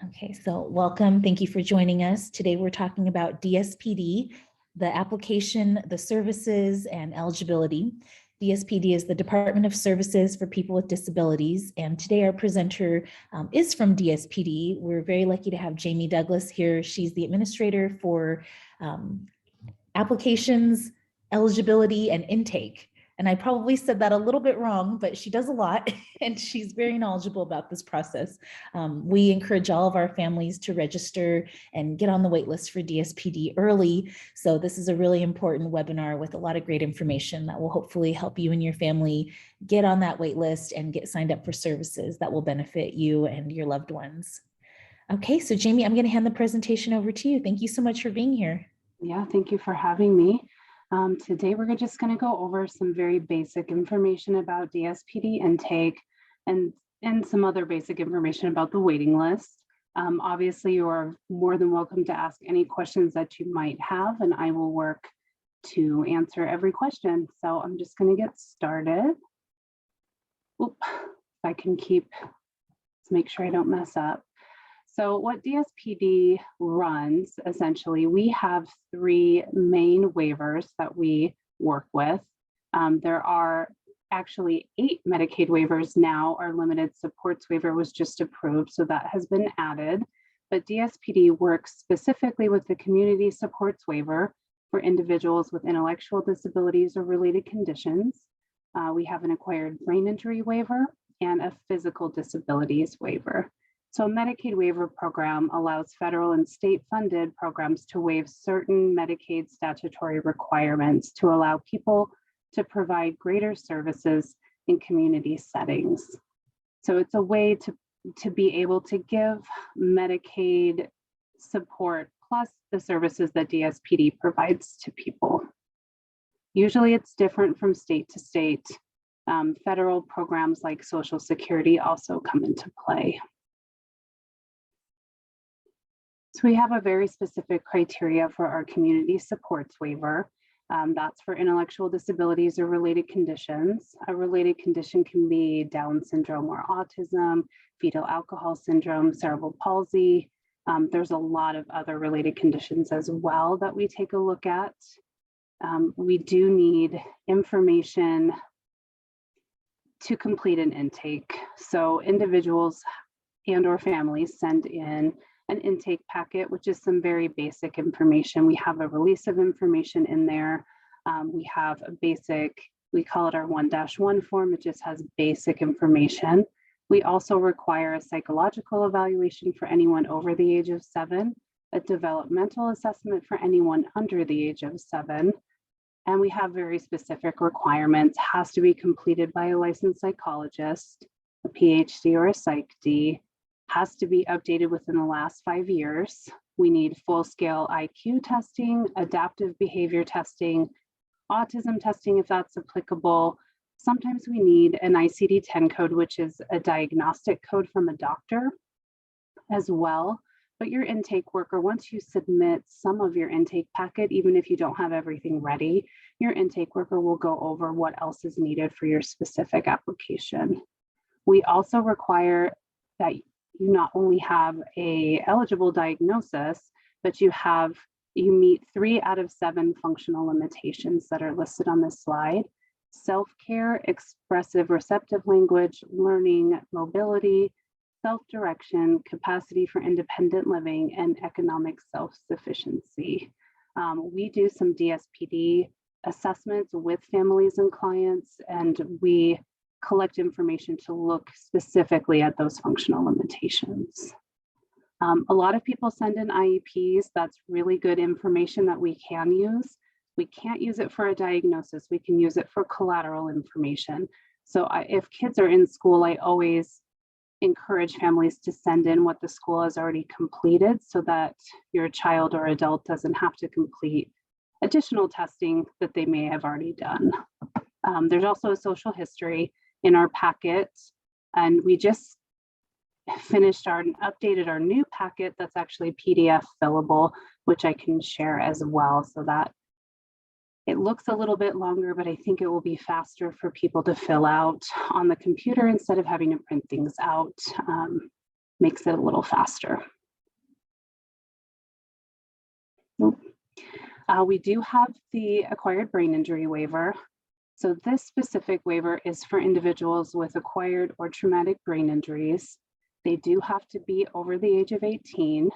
Okay, so welcome. Thank you for joining us. Today we're talking about DSPD, the application, the services, and eligibility. DSPD is the Department of Services for People with Disabilities, and today our presenter is from DSPD. We're very lucky to have Jamie Douglas here. She's the administrator for applications, eligibility, and intake. And I probably said that a little bit wrong, but she does a lot and she's very knowledgeable about this process. We encourage all of our families to register and get on the wait list for DSPD early. So this is a really important webinar with a lot of great information that will hopefully help you and your family get on that wait list and get signed up for services that will benefit you and your loved ones. Okay, so Jamie, I'm going to hand the presentation over to you. Thank you so much for being here. Yeah, thank you for having me. Today, we're just going to go over some very basic information about DSPD intake and some other basic information about the waiting list. Obviously, you are more than welcome to ask any questions that you might have, and I will work to answer every question. So I'm just going to get started. Oop, if I can let's make sure I don't mess up. So what DSPD runs, essentially, we have three main waivers that we work with. There are actually 8 Medicaid waivers now. Our limited supports waiver was just approved, so that has been added. But DSPD works specifically with the community supports waiver for individuals with intellectual disabilities or related conditions. We have an acquired brain injury waiver and a physical disabilities waiver. So a Medicaid waiver program allows federal and state funded programs to waive certain Medicaid statutory requirements to allow people to provide greater services in community settings. So it's a way to be able to give Medicaid support plus the services that DSPD provides to people. Usually it's different from state to state. Federal programs like Social Security also come into play. So we have a very specific criteria for our community supports waiver. That's for intellectual disabilities or related conditions. A related condition can be Down syndrome or autism, fetal alcohol syndrome, cerebral palsy. There's a lot of other related conditions as well that we take a look at. We do need information to complete an intake. So individuals and or families send in an intake packet, which is some very basic information. We have a release of information in there. We have a basic, we call it our 1-1 form. It just has basic information. We also require a psychological evaluation for anyone over the age of 7, a developmental assessment for anyone under the age of 7. And we have very specific requirements. Has to be completed by a licensed psychologist, a PhD or a PsyD. Has to be updated within the last 5 years. We need full-scale IQ testing, adaptive behavior testing, autism testing if that's applicable. Sometimes we need an ICD-10 code, which is a diagnostic code from a doctor as well. But your intake worker, once you submit some of your intake packet, even if you don't have everything ready, your intake worker will go over what else is needed for your specific application. We also require that you not only have a eligible diagnosis, but you meet 3 out of 7 functional limitations that are listed on this slide: self-care, expressive receptive language, learning, mobility, self-direction, capacity for independent living, and economic self-sufficiency. We do some DSPD assessments with families and clients, and we collect information to look specifically at those functional limitations. A lot of people send in IEPs. That's really good information that we can use. We can't use it for a diagnosis. We can use it for collateral information. So if kids are in school, I always encourage families to send in what the school has already completed so that your child or adult doesn't have to complete additional testing that they may have already done. There's also a social history in our packet, and we just finished updated our new packet that's actually PDF fillable, which I can share as well, so that it looks a little bit longer, but I think it will be faster for people to fill out on the computer instead of having to print things out. makes it a little faster. We do have the acquired brain injury waiver. So this specific waiver is for individuals with acquired or traumatic brain injuries. They do have to be over the age of 18.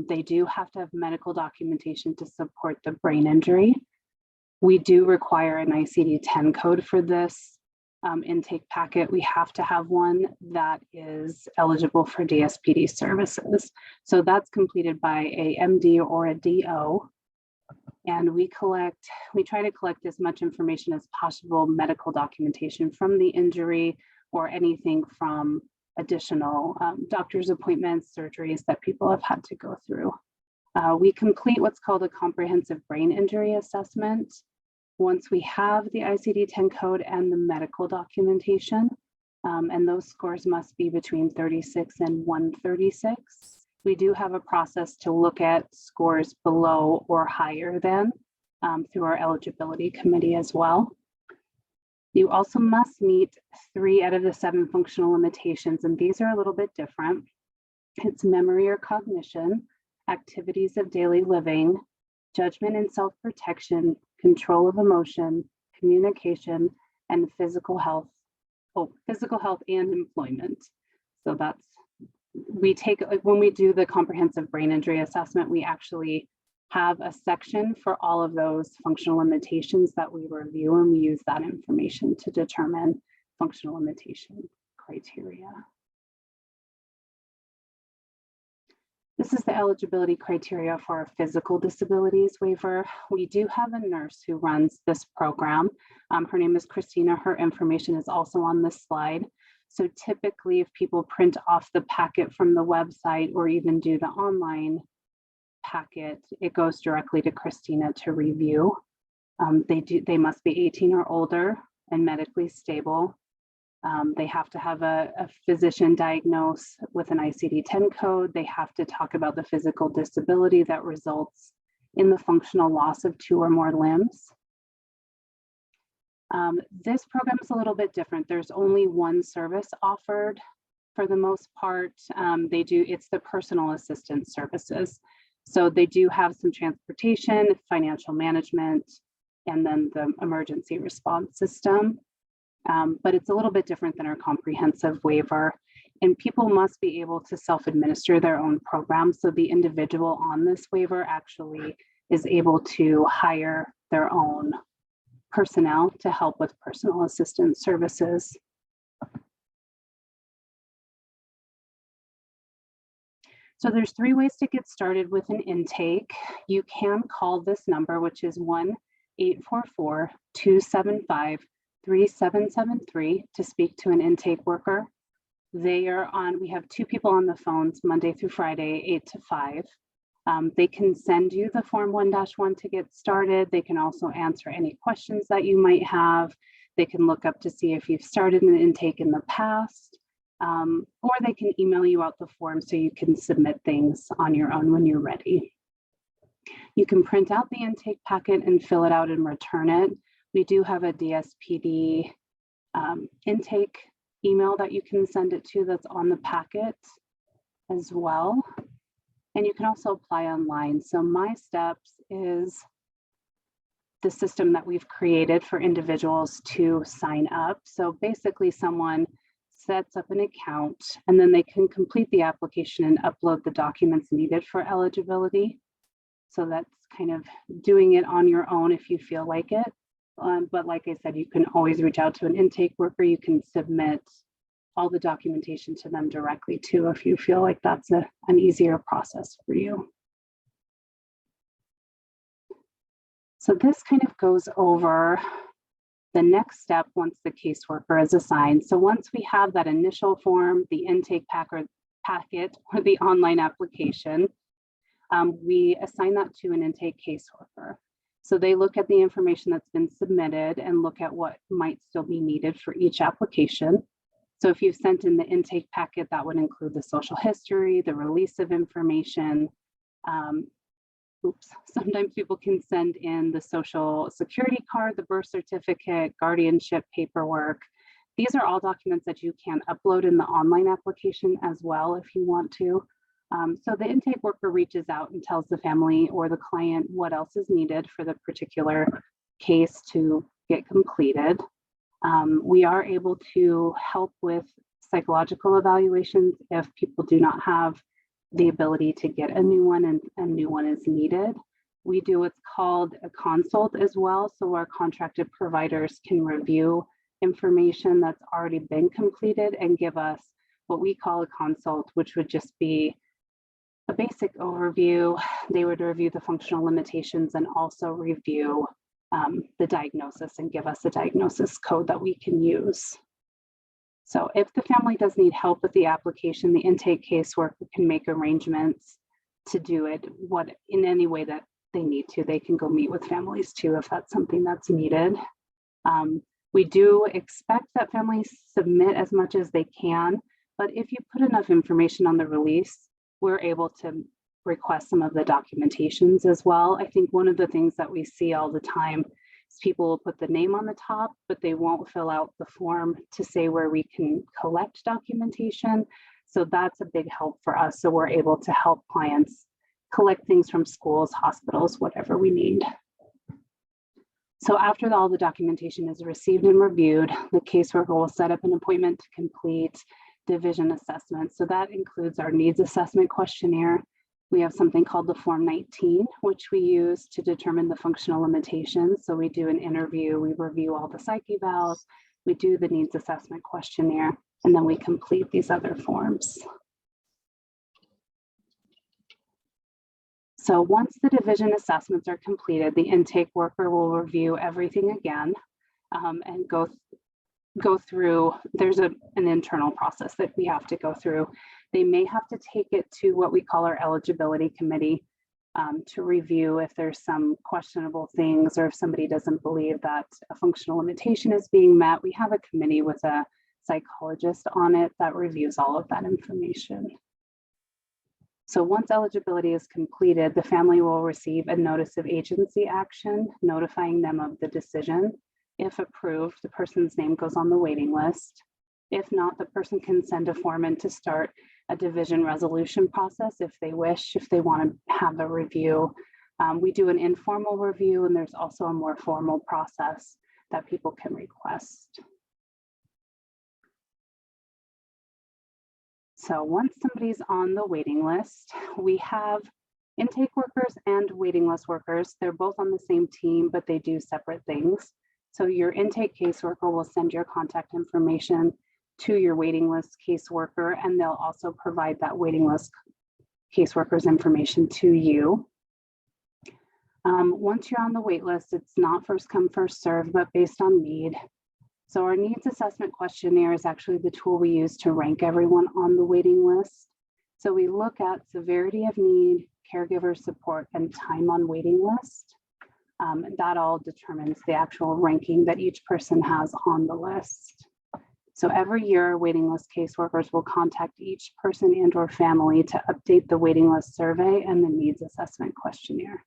They do have to have medical documentation to support the brain injury. We do require an ICD-10 code for this intake packet. We have to have one that is eligible for DSPD services. So that's completed by a MD or a DO. And we try to collect as much information as possible, medical documentation from the injury or anything from additional doctor's appointments, surgeries that people have had to go through. We complete what's called a comprehensive brain injury assessment. Once we have the ICD-10 code and the medical documentation, and those scores must be between 36 and 136. We do have a process to look at scores below or higher than through our eligibility committee as well. You also must meet 3 out of the 7 functional limitations, and these are a little bit different. It's memory or cognition, activities of daily living, judgment and self-protection, control of emotion, communication, and physical health. Physical health and employment. So that's, we take, like when we do the comprehensive brain injury assessment, we actually have a section for all of those functional limitations that we review, and we use that information to determine functional limitation criteria. This is the eligibility criteria for our physical disabilities waiver. We do have a nurse who runs this program. Her name is Christina. Her information is also on this slide. So typically, if people print off the packet from the website or even do the online packet, it goes directly to Christina to review. They must be 18 or older and medically stable. They have to have a physician diagnose with an ICD-10 code. They have to talk about the physical disability that results in the functional loss of 2 or more limbs. This program is a little bit different. There's only one service offered for the most part. It's the personal assistance services. So they do have some transportation, financial management, and then the emergency response system. But it's a little bit different than our comprehensive waiver, and people must be able to self-administer their own program. So the individual on this waiver actually is able to hire their own personnel to help with personal assistance services. So there's 3 ways to get started with an intake. You can call this number, which is 1-844-275-3773 to speak to an intake worker. We have 2 people on the phones Monday through Friday, 8 to 5. They can send you the Form 1-1 to get started. They can also answer any questions that you might have. They can look up to see if you've started an intake in the past, or they can email you out the form so you can submit things on your own when you're ready. You can print out the intake packet and fill it out and return it. We do have a DSPD intake email that you can send it to that's on the packet as well. And you can also apply online. So My Steps is the system that we've created for individuals to sign up. So basically someone sets up an account and then they can complete the application and upload the documents needed for eligibility. So that's kind of doing it on your own if you feel like it. But like I said, you can always reach out to an intake worker. You can submit all the documentation to them directly too, if you feel like that's an easier process for you. So this kind of goes over the next step once the caseworker is assigned. So once we have that initial form, the intake packet, or the online application, we assign that to an intake caseworker. So they look at the information that's been submitted and look at what might still be needed for each application. So if you've sent in the intake packet, that would include the social history, the release of information. Sometimes people can send in the social security card, the birth certificate, guardianship paperwork. These are all documents that you can upload in the online application as well if you want to. So the intake worker reaches out and tells the family or the client what else is needed for the particular case to get completed. We are able to help with psychological evaluations if people do not have the ability to get a new one and a new one is needed. We do what's called a consult as well. So our contracted providers can review information that's already been completed and give us what we call a consult, which would just be a basic overview. They would review the functional limitations and also review the diagnosis and give us a diagnosis code that we can use. So if the family does need help with the application, the intake caseworker can make arrangements to do it in any way that they need to. They can go meet with families too if that's something that's needed. We do expect that families submit as much as they can, but if you put enough information on the release, we're able to request some of the documentations as well. I think one of the things that we see all the time is people will put the name on the top, but they won't fill out the form to say where we can collect documentation. So that's a big help for us. So we're able to help clients collect things from schools, hospitals, whatever we need. So after all the documentation is received and reviewed, the caseworker will set up an appointment to complete division assessment. So that includes our needs assessment questionnaire. We have something called the Form 19, which we use to determine the functional limitations. So we do an interview, we review all the psych evals, we do the needs assessment questionnaire, and then we complete these other forms. So once the division assessments are completed, the intake worker will review everything again and go through. There's an internal process that we have to go through. They may have to take it to what we call our eligibility committee to review if there's some questionable things or if somebody doesn't believe that a functional limitation is being met. We have a committee with a psychologist on it that reviews all of that information. So once eligibility is completed, the family will receive a notice of agency action notifying them of the decision. If approved, the person's name goes on the waiting list. If not, the person can send a form in to start a division resolution process if they wish, if they want to have a review. We do an informal review, and there's also a more formal process that people can request. So once somebody's on the waiting list, we have intake workers and waiting list workers. They're both on the same team, but they do separate things. So your intake caseworker will send your contact information to your waiting list caseworker, and they'll also provide that waiting list caseworker's information to you. Once you're on the wait list, it's not first come, first served, but based on need. So our needs assessment questionnaire is actually the tool we use to rank everyone on the waiting list. So we look at severity of need, caregiver support, and time on waiting list. That all determines the actual ranking that each person has on the list. So every year, waiting list caseworkers will contact each person and or family to update the waiting list survey and the needs assessment questionnaire.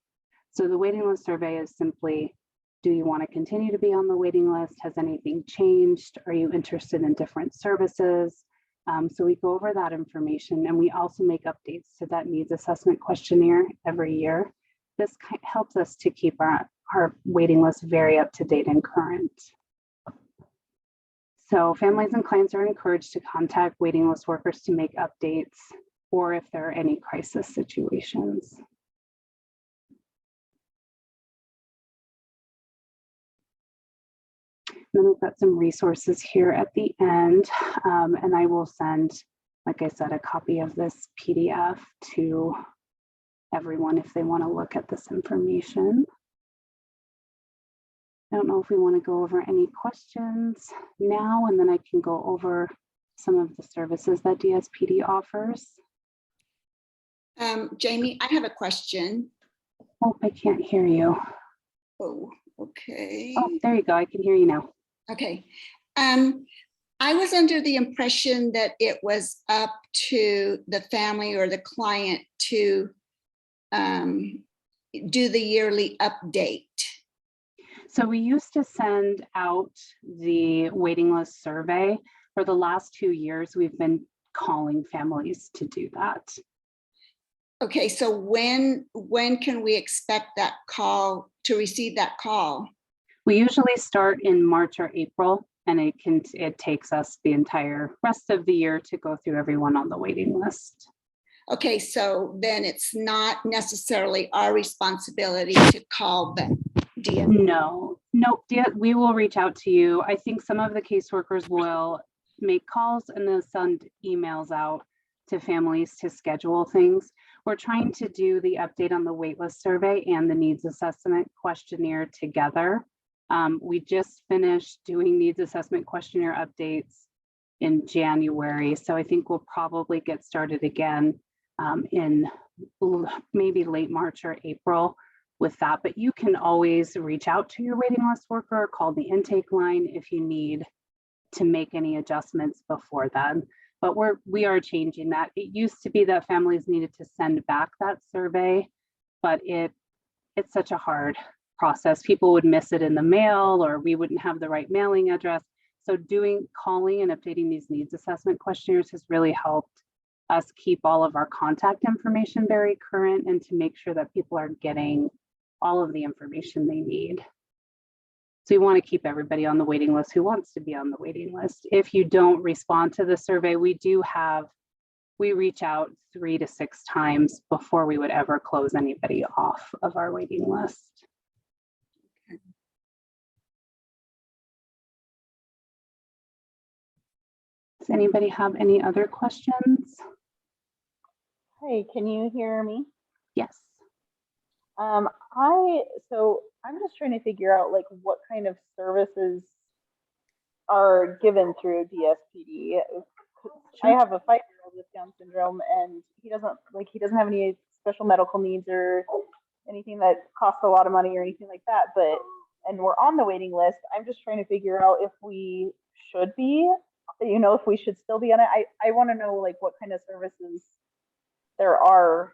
So the waiting list survey is simply, do you want to continue to be on the waiting list? Has anything changed? Are you interested in different services? So we go over that information, and we also make updates to that needs assessment questionnaire every year. This helps us to keep our waiting list very up to date and current. So families and clients are encouraged to contact waiting list workers to make updates or if there are any crisis situations. Then we've got some resources here at the end, and I will send, like I said, a copy of this PDF to everyone if they want to look at this information. I don't know if we want to go over any questions now, and then I can go over some of the services that DSPD offers. Jamie, I have a question. Oh, I can't hear you. Oh, okay. Oh, there you go. I can hear you now. Okay. I was under the impression that it was up to the family or the client to do the yearly update. So we used to send out the waiting list survey. For the last 2 years, we've been calling families to do that. Okay, so when can we expect that call, to receive that call? We usually start in March or April, and it takes us the entire rest of the year to go through everyone on the waiting list. Okay, so then it's not necessarily our responsibility to call them. No, we will reach out to you. I think some of the caseworkers will make calls and then send emails out to families to schedule things. We're trying to do the update on the waitlist survey and the needs assessment questionnaire together. We just finished doing needs assessment questionnaire updates in January. So I think we'll probably get started again in maybe late March or April with that. But you can always reach out to your waiting list worker or call the intake line if you need to make any adjustments before then. But we are changing that. It used to be that families needed to send back that survey, but it's such a hard process. People would miss it in the mail, or we wouldn't have the right mailing address. So calling and updating these needs assessment questionnaires has really helped us keep all of our contact information very current and to make sure that people are getting all of the information they need. So we want to keep everybody on the waiting list who wants to be on the waiting list. If you don't respond to the survey, we reach out 3 to 6 times before we would ever close anybody off of our waiting list. Does anybody have any other questions? Hey, can you hear me? Yes. I'm just trying to figure out like what kind of services are given through DSPD. I have a 5-year-old with Down syndrome, and he doesn't have any special medical needs or anything that costs a lot of money or anything like that. And we're on the waiting list. I'm just trying to figure out if we should be, if we should still be on it. I want to know like what kind of services there are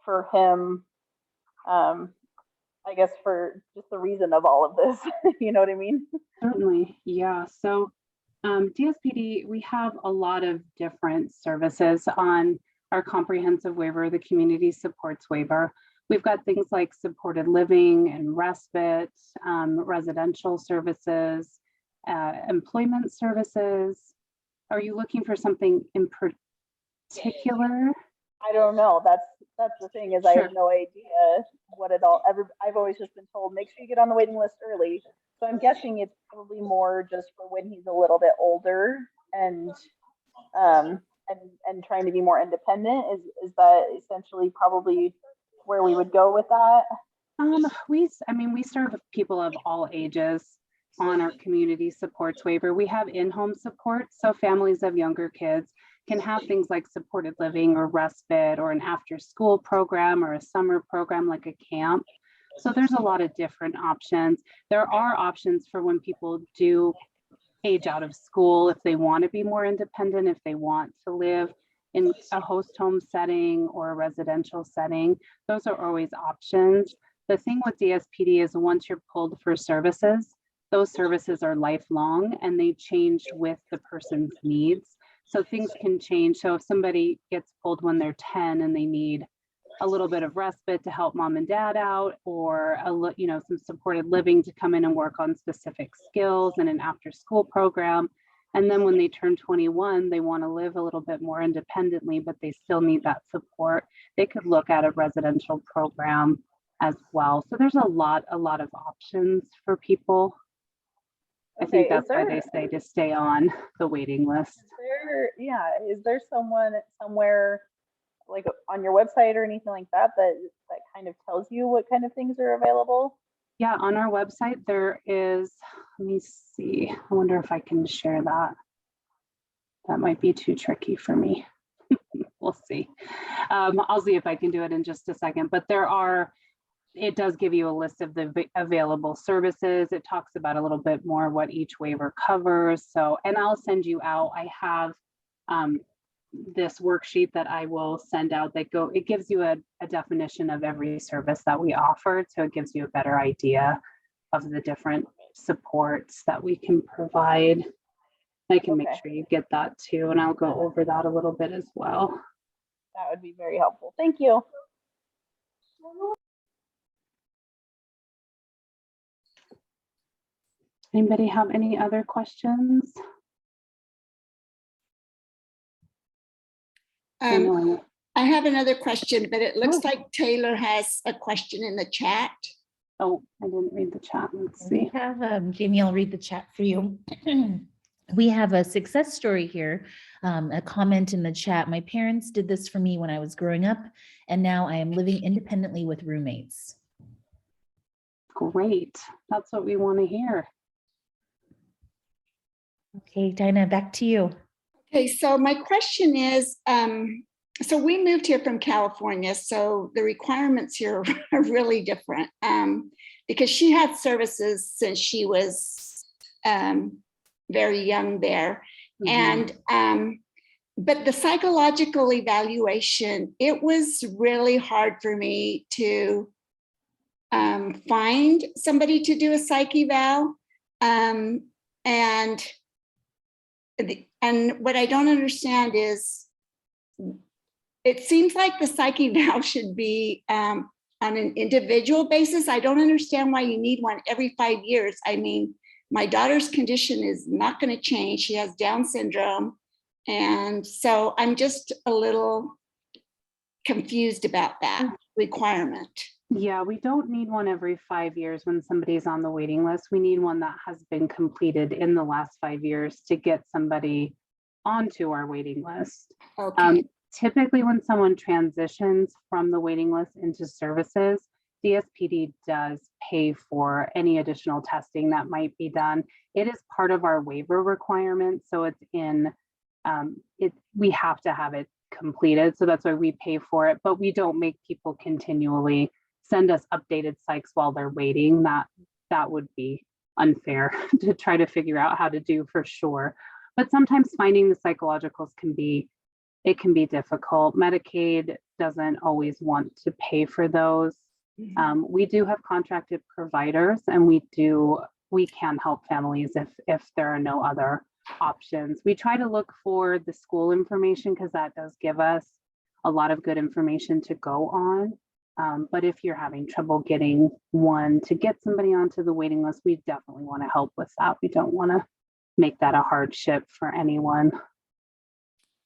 for him. I guess for just the reason of all of this, you know what I mean? Certainly, yeah. So DSPD, we have a lot of different services on our comprehensive waiver, the community supports waiver. We've got things like supported living and respite, residential services, employment services. Are you looking for something in particular? I don't know. That's the thing is, sure. I have no idea what it all I've always just been told, make sure you get on the waiting list early. So I'm guessing it's probably more just for when he's a little bit older and trying to be more independent. Is that essentially probably where we would go with that? We serve people of all ages on our community supports waiver. We have in-home support, so families of younger kids can have things like supported living or respite or an after school program or a summer program like a camp. So there's a lot of different options. There are options for when people do age out of school, if they want to be more independent, if they want to live in a host home setting or a residential setting. Those are always options. The thing with DSPD is once you're pulled for services, those services are lifelong and they change with the person's needs. So things can change. So if somebody gets pulled when they're 10 and they need a little bit of respite to help mom and dad out, or some supported living to come in and work on specific skills and an after school program. And then when they turn 21, they want to live a little bit more independently, but they still need that support. They could look at a residential program as well. So there's a lot of options for people. I think that's why they say to stay on the waiting list. Is there someone somewhere like on your website or anything like that kind of tells you what kind of things are available? Yeah, on our website there is, let me see, I wonder if I can share that. That might be too tricky for me. We'll see. I'll see if I can do it in just a second, but it does give you a list of the available services. It talks about a little bit more what each waiver covers. So, and I'll send you out, I have this worksheet that I will send out it gives you a definition of every service that we offer. So it gives you a better idea the different supports that we can provide. I can make Okay. sure you get that too, and I'll go over that a little bit as well. That would be very helpful. Thank you. Anybody have any other questions? I have another question, but it looks like Taylor has a question in the chat. Oh, I didn't read the chat. Let's We see. have, Jamie, I'll read the chat for you. We have a success story here, a comment in the chat. My parents did this for me when I was growing up, and now I am living independently with roommates. Great. That's what we want to hear. Okay, Dinah, back to you. Okay, so my question is, so we moved here from California, so the requirements here are really different because she had services since she was very young there. Mhm. And, but the psychological evaluation, it was really hard for me to find somebody to do a psych eval. And what I don't understand is, it seems like the psych eval should be on an individual basis. I don't understand why you need one every 5 years. I mean, my daughter's condition is not going to change. She has Down syndrome. And so I'm just a little confused about that requirement. Yeah, we don't need one every 5 years when somebody's on the waiting list. We need one that has been completed in the last 5 years to get somebody onto our waiting list. Okay. Typically, when someone transitions from the waiting list into services, DSPD does pay for any additional testing that might be done. It is part of our waiver requirement, so it's in, we have to have it completed, so that's why we pay for it, but we don't make people continually send us updated psychs while they're waiting. That would be unfair to try to figure out how to do for sure. But sometimes finding the psychologicals can be difficult. Medicaid doesn't always want to pay for those. We do have contracted providers, and we can help families if there are no other options. We try to look for the school information because that does give us a lot of good information to go on. But if you're having trouble getting one to get somebody onto the waiting list, we definitely want to help with that. We don't want to make that a hardship for anyone.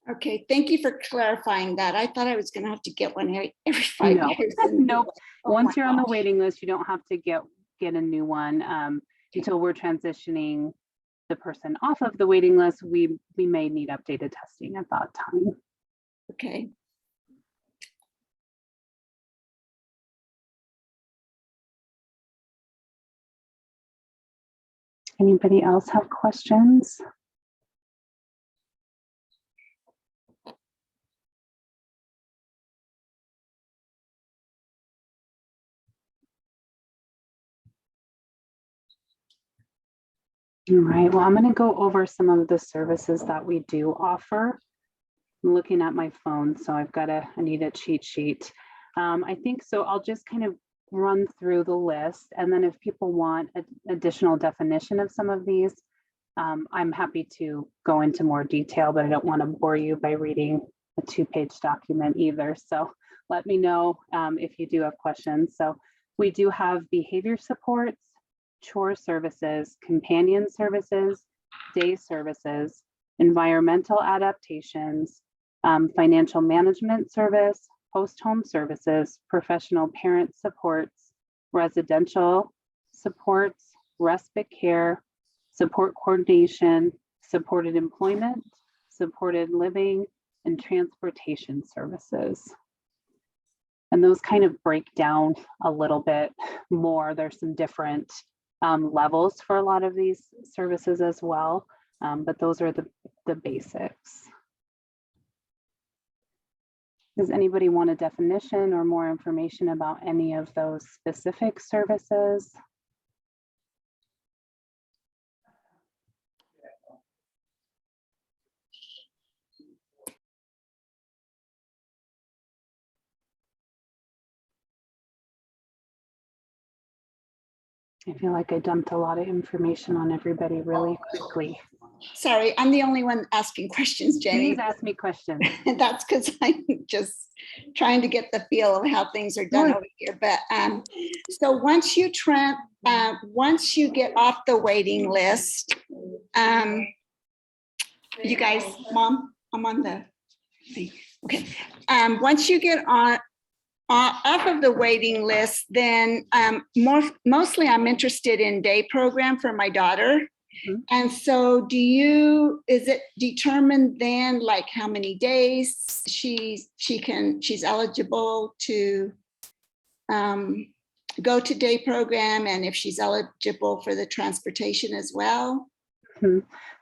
Okay, thank you for clarifying that. I thought I was going to have to get one every 5 years. Nope. Oh Once you're on the gosh. waiting list, you don't have to get a new one until we're transitioning the person off of the waiting list. We may need updated testing at that time. Okay. Anybody else have questions? All right, well, I'm going to go over some of the services that we do offer. I'm looking at my phone, so I need a cheat sheet. I think so. I'll just kind of run through the list, and then if people want an additional definition of some of these, I'm happy to go into more detail, but I don't want to bore you by reading a 2-page document either. So let me know if you do have questions. So we do have behavior supports, chore services, companion services, day services, environmental adaptations, financial management service, post-home services, professional parent supports, residential supports, respite care, support coordination, supported employment, supported living, and transportation services. And those kind of break down a little bit more. There's some different levels for a lot of these services as well, but those are the basics. Does anybody want a definition or more information about any of those specific services? I feel like I dumped a lot of information on everybody really quickly. Sorry, I'm the only one asking questions, Jenny. Please ask me questions. And that's because I'm just trying to get the feel of how things are done Sure. over here. But so once you once you get off the waiting list, you guys, Mom, I'm on the thing. Okay. Once you get on off of the waiting list, then mostly I'm interested in day program for my daughter. Mhm. And so is it determined then like how many days she's eligible to go to day program, and if she's eligible for the transportation as well?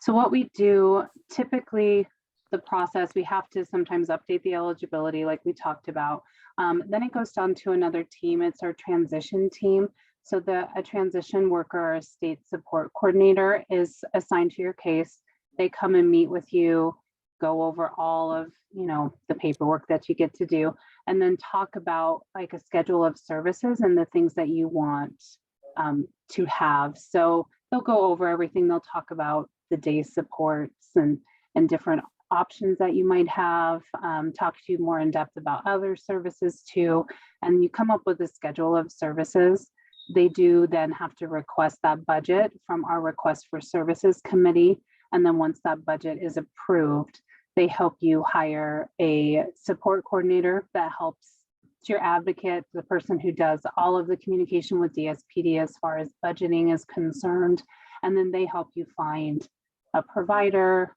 So what we do, typically the process, we have to sometimes update the eligibility like we talked about. Then it goes down to another team. It's our transition team. So a transition worker or a state support coordinator is assigned to your case. They come and meet with you, go over all of, the paperwork that you get to do, and then talk about like a schedule of services and the things that you want to have. So they'll go over everything. They'll talk about the day supports and different options that you might have, talk to you more in depth about other services too. And you come up with a schedule of services. They do then have to request that budget from our request for services committee. And then once that budget is approved, they help you hire a support coordinator that helps. It's your advocate, the person who does all of the communication with DSPD as far as budgeting is concerned. And then they help you find a provider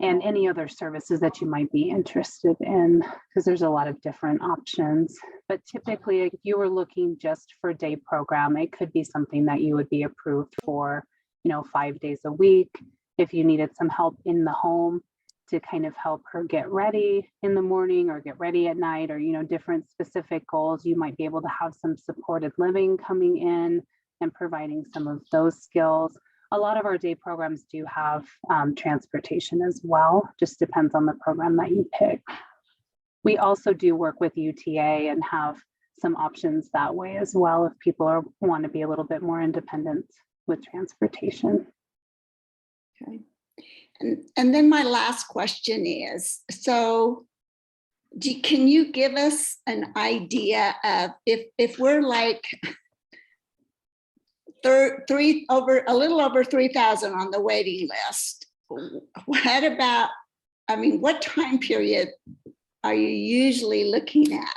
and any other services that you might be interested in, because there's a lot of different options. But typically, if you were looking just for day program, it could be something that you would be approved for, 5 days a week. If you needed some help in the home to kind of help her get ready in the morning or get ready at night, or, different specific goals, you might be able to have some supported living coming in and providing some of those skills. A lot of our day programs do have transportation as well, just depends on the program that you pick. We also do work with UTA and have some options that way as well if people want to be a little bit more independent with transportation. Okay. And then my last question is, so can you give us an idea of if we're like a little over 3,000 on the waiting list, what time period are you usually looking at?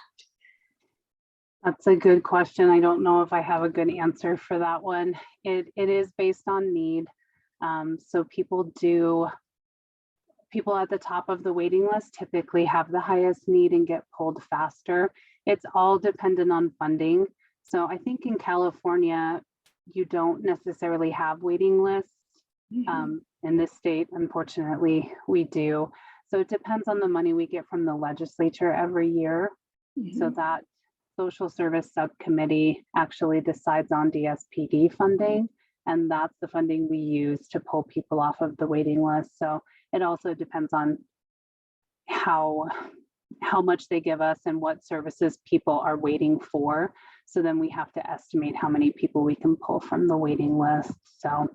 That's a good question. I don't know if I have a good answer for that one. It is based on need. So people at the top of the waiting list typically have the highest need and get pulled faster. It's all dependent on funding. So I think in California, you don't necessarily have waiting lists. In this state, unfortunately, we do. So it depends on the money we get from the legislature every year. So that social service subcommittee actually decides on DSPD funding, and that's the funding we use to pull people off of the waiting list. So it also depends on how much they give us and what services people are waiting for. So then we have to estimate how many people we can pull from the waiting list. So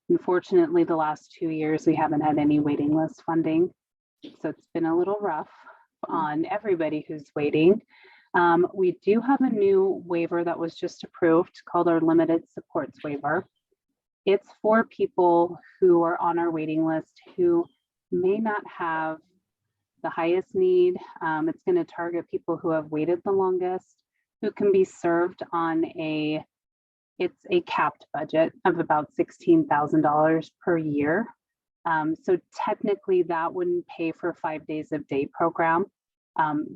unfortunately, the last 2 years, we haven't had any waiting list funding. So it's been a little rough on everybody who's waiting. We do have a new waiver that was just approved called our Limited Supports Waiver. It's for people who are on our waiting list who may not have the highest need. It's going to target people who have waited the longest, who can be served on it's a capped budget of about $16,000 per year. So technically that wouldn't pay for 5 days of day program.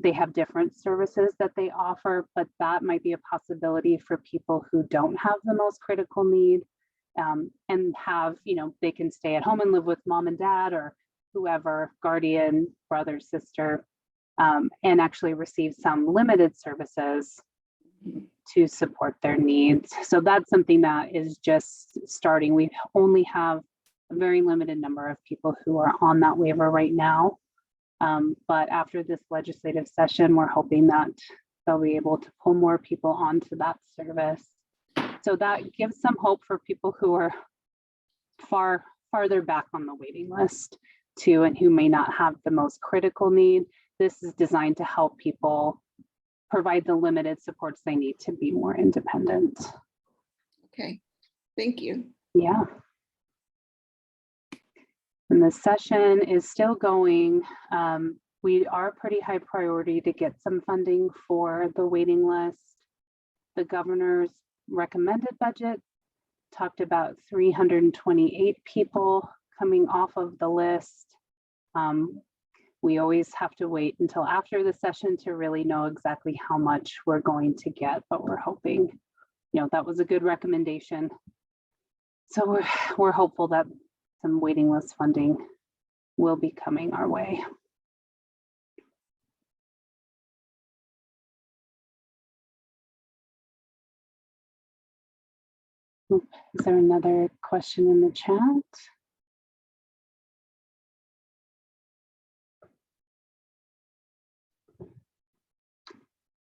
They have different services that they offer, but that might be a possibility for people who don't have the most critical need and have, they can stay at home and live with mom and dad or whoever, guardian, brother, sister, and actually receive some limited services to support their needs. So that's something that is just starting. We only have a very limited number of people who are on that waiver right now. But after this legislative session, we're hoping that they'll be able to pull more people onto that service. So that gives some hope for people who are farther back on the waiting list too, and who may not have the most critical need. This is designed to help people provide the limited supports they need to be more independent. Okay, thank you. Yeah. And the session is still going. We are pretty high priority to get some funding for the waiting list. The governor's recommended budget talked about 328 people coming off of the list. We always have to wait until after the session to really know exactly how much we're going to get, but we're hoping, that was a good recommendation. So we're hopeful that some waiting list funding will be coming our way. Is there another question in the chat?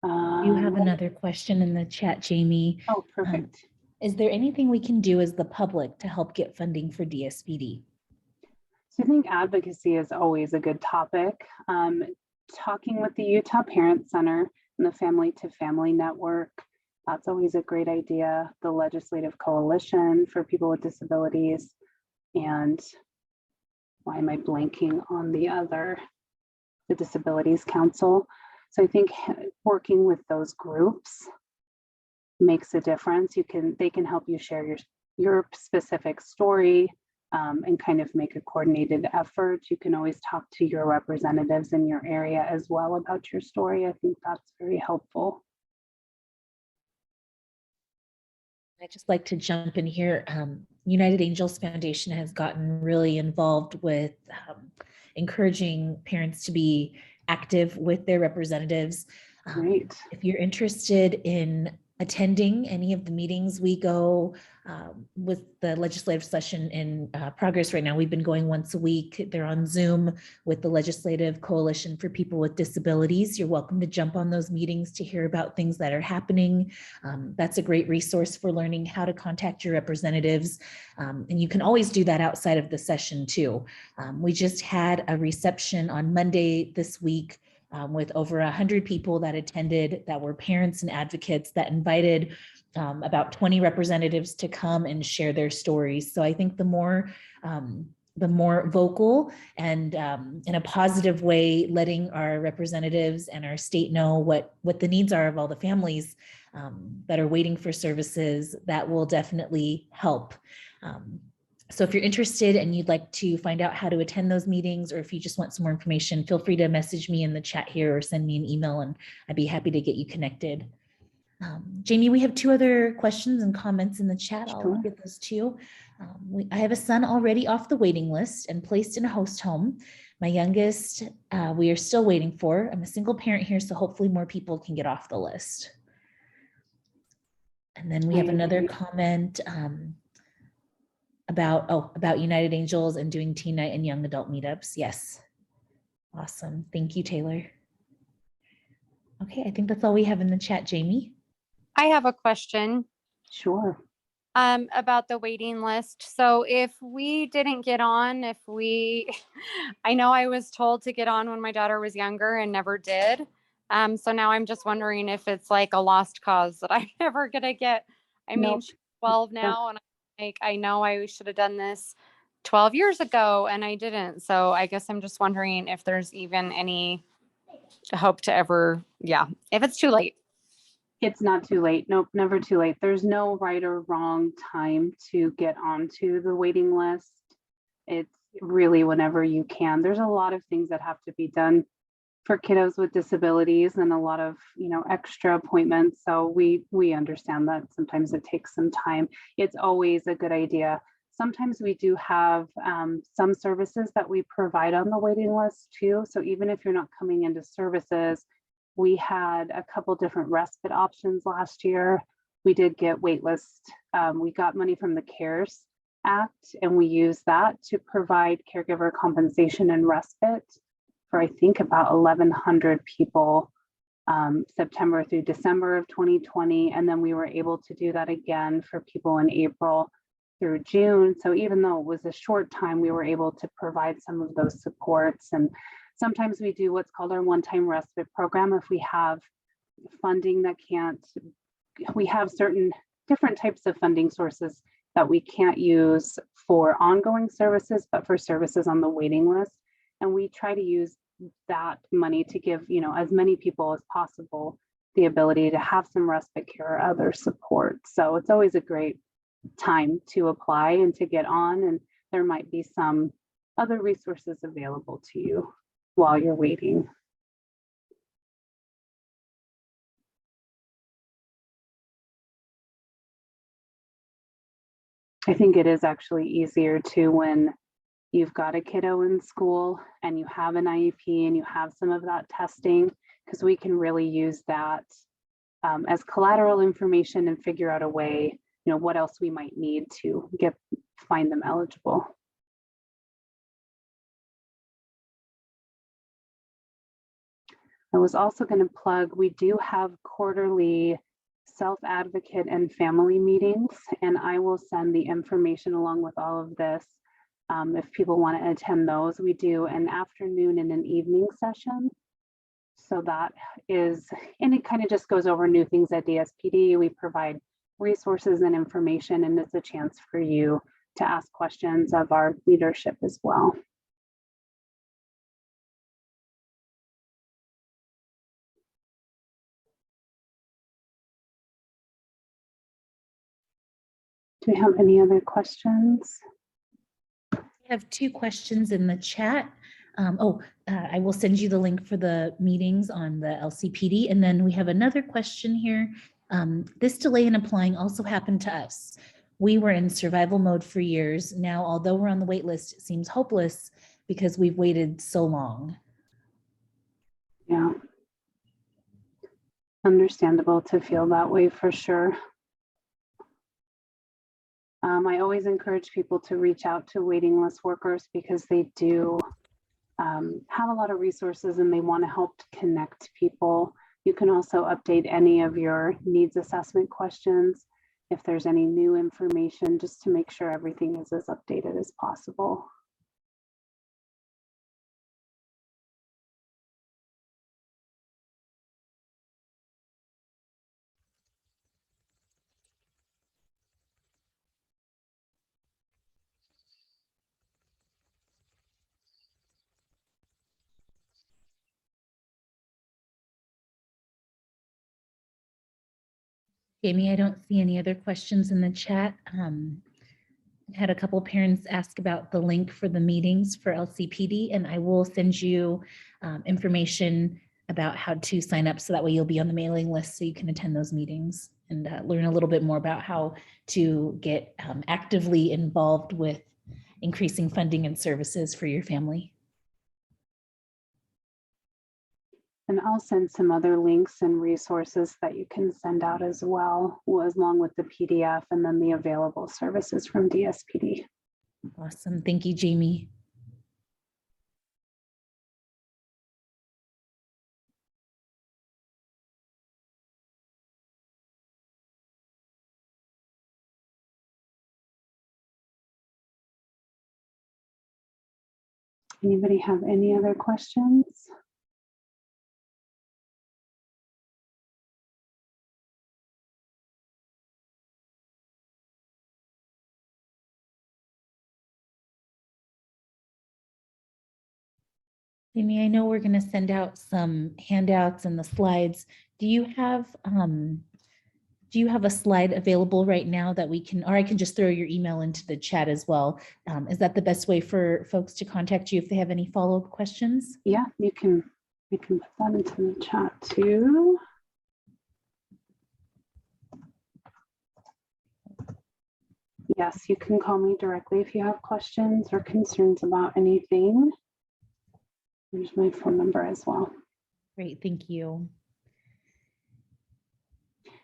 You have another question in the chat, Jamie. Oh, perfect. Is there anything we can do as the public to help get funding for DSPD? So I think advocacy is always a good topic. Talking with the Utah Parent Center and the Family to Family Network, that's always a great idea. The Legislative Coalition for People with Disabilities, and why am I blanking on the Disabilities Council? So I think working with those groups makes a difference. They can help you share your specific story and kind of make a coordinated effort. You can always talk to your representatives in your area as well about your story. I think that's very helpful. I'd just like to jump in here. United Angels Foundation has gotten really involved with encouraging parents to be active with their representatives. Great. If you're interested in attending any of the meetings, we go with the legislative session in progress right now. We've been going once a week. They're on Zoom with the Legislative Coalition for People with Disabilities. You're welcome to jump on those meetings to hear about things that are happening. That's a great resource for learning how to contact your representatives. And you can always do that outside of the session too. We just had a reception on Monday this week with over 100 people that attended, that were parents and advocates, that invited about 20 representatives to come and share their stories. So I think the more vocal and in a positive way, letting our representatives and our state know what the needs are of all the families that are waiting for services, that will definitely help. So if you're interested and you'd like to find out how to attend those meetings, or if you just want some more information, feel free to message me in the chat here or send me an email and I'd be happy to get you connected. Jamie, we have 2 other questions and comments in the chat. I'll get those to you. I have a son already off the waiting list and placed in a host home. My youngest, we are still waiting for. I'm a single parent here, so hopefully more people can get off the list. And then we have another comment about United Angels and doing teen night and young adult meetups. Yes. Awesome. Thank you, Taylor. Okay, I think that's all we have in the chat, Jamie. I have a question. Sure. About the waiting list. So if we didn't get on, I know I was told to get on when my daughter was younger and never did. So now I'm just wondering if it's like a lost cause that I'm never gonna get. I mean, she's 12 now, and I know I should have done this 12 years ago and I didn't. So I guess I'm just wondering if there's even any hope to ever, if it's too late. It's not too late. Nope, never too late. There's no right or wrong time to get onto the waiting list. It's really whenever you can. There's a lot of things that have to be done for kiddos with disabilities and a lot of, extra appointments. So we understand that sometimes it takes some time. It's always a good idea. Sometimes we do have some services that we provide on the waiting list too. So even if you're not coming into services, we had a couple different respite options last year. We did get Waitlist. We got money from the CARES Act, and we used that to provide caregiver compensation and respite for, I think, about 1,100 people September through December of 2020. And then we were able to do that again for people in April through June. So even though it was a short time, we were able to provide some of those supports. And sometimes we do what's called our one-time respite program. If we have funding that we have certain different types of funding sources that we can't use for ongoing services, but for services on the waiting list. And we try to use that money to give, as many people as possible the ability to have some respite care or other support. So it's always a great time to apply and to get on, and there might be some other resources available to you while you're waiting. I think it is actually easier to when you've got a kiddo in school and you have an IEP and you have some of that testing, because we can really use that as collateral information and figure out a way, what else we might need to find them eligible. I was also going to plug, we do have quarterly self-advocate and family meetings, and I will send the information along with all of this. If people want to attend those, we do an afternoon and an evening session. So that is, and it kind of just goes over new things at DSPD. We provide resources and information, and it's a chance for you to ask questions of our leadership as well. Do we have any other questions? I have 2 questions in the chat. I will send you the link for the meetings on the LCPD. And then we have another question here. This delay in applying also happened to us. We were in survival mode for years. Now, although we're on the wait list, it seems hopeless because we've waited so long. Yeah. Understandable to feel that way for sure. I always encourage people to reach out to waiting list workers because they do have a lot of resources and they want to help to connect people. You can also update any of your needs assessment questions if there's any new information, just to make sure everything is as updated as possible. Jamie, I don't see any other questions in the chat. I had a couple parents ask about the link for the meetings for LCPD, and I will send you information about how to sign up so that way you'll be on the mailing list so you can attend those meetings and learn a little bit more about how to get actively involved with increasing funding and services for your family. And I'll send some other links and resources that you can send out as well, along with the PDF and then the available services from DSPD. Awesome. Thank you, Jamie. Anybody have any other questions? Amy, I know we're going to send out some handouts and the slides. Do you have a slide available right now that we can, or I can just throw your email into the chat as well? Is that the best way for folks to contact you if they have any follow-up questions? Yeah, we can put that into the chat too. Yes, you can call me directly if you have questions or concerns about anything. There's my phone number as well. Great, thank you.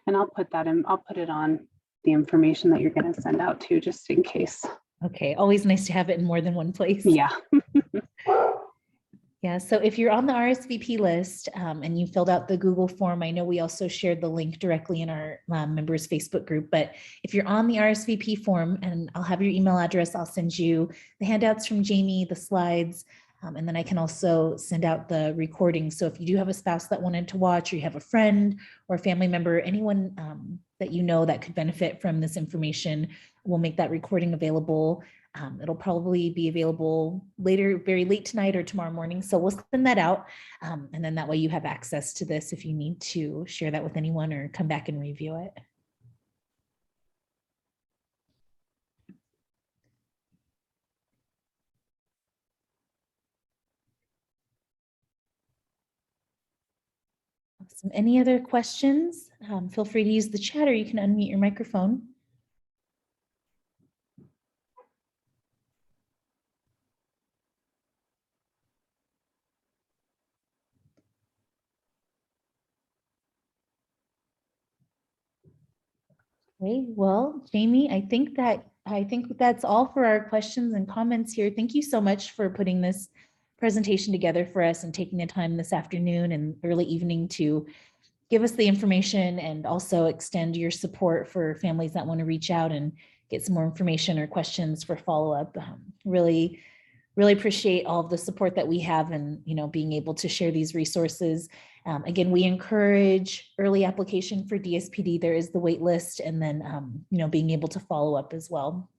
And I'll put that in, I'll put it on the information that you're going to send out too, just in case. Okay, always nice to have it in more than one place. Yeah. Yeah, so if you're on the RSVP list and you filled out the Google form, I know we also shared the link directly in our members Facebook group, but if you're on the RSVP form, and I'll have your email address, I'll send you the handouts from Jamie, the slides, and then I can also send out the recording. So if you do have a spouse that wanted to watch, or you have a friend or a family member, anyone that you know that could benefit from this information, we'll make that recording available. It'll probably be available later, very late tonight or tomorrow morning. So we'll send that out. And then that way you have access to this if you need to share that with anyone or come back and review it. Awesome. Any other questions? Feel free to use the chat or you can unmute your microphone. Okay, well, Jamie, I think that's all for our questions and comments here. Thank you so much for putting this presentation together for us and taking the time this afternoon and early evening to give us the information and also extend your support for families that want to reach out and get some more information or questions for follow-up. Really appreciate all of the support that we have and, being able to share these resources. Again, we encourage early application for DSPD. There is the wait list, and then, being able to follow up as well.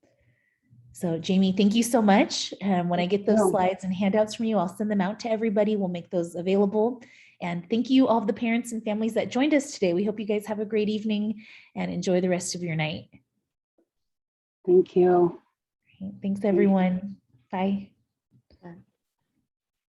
So Jamie, thank you so much. When I get those slides and handouts from you, I'll send them out to everybody. We'll make those available. And thank you all of the parents and families that joined us today. We hope you guys have a great evening and enjoy the rest of your night. Thank you. Thanks, everyone. Bye.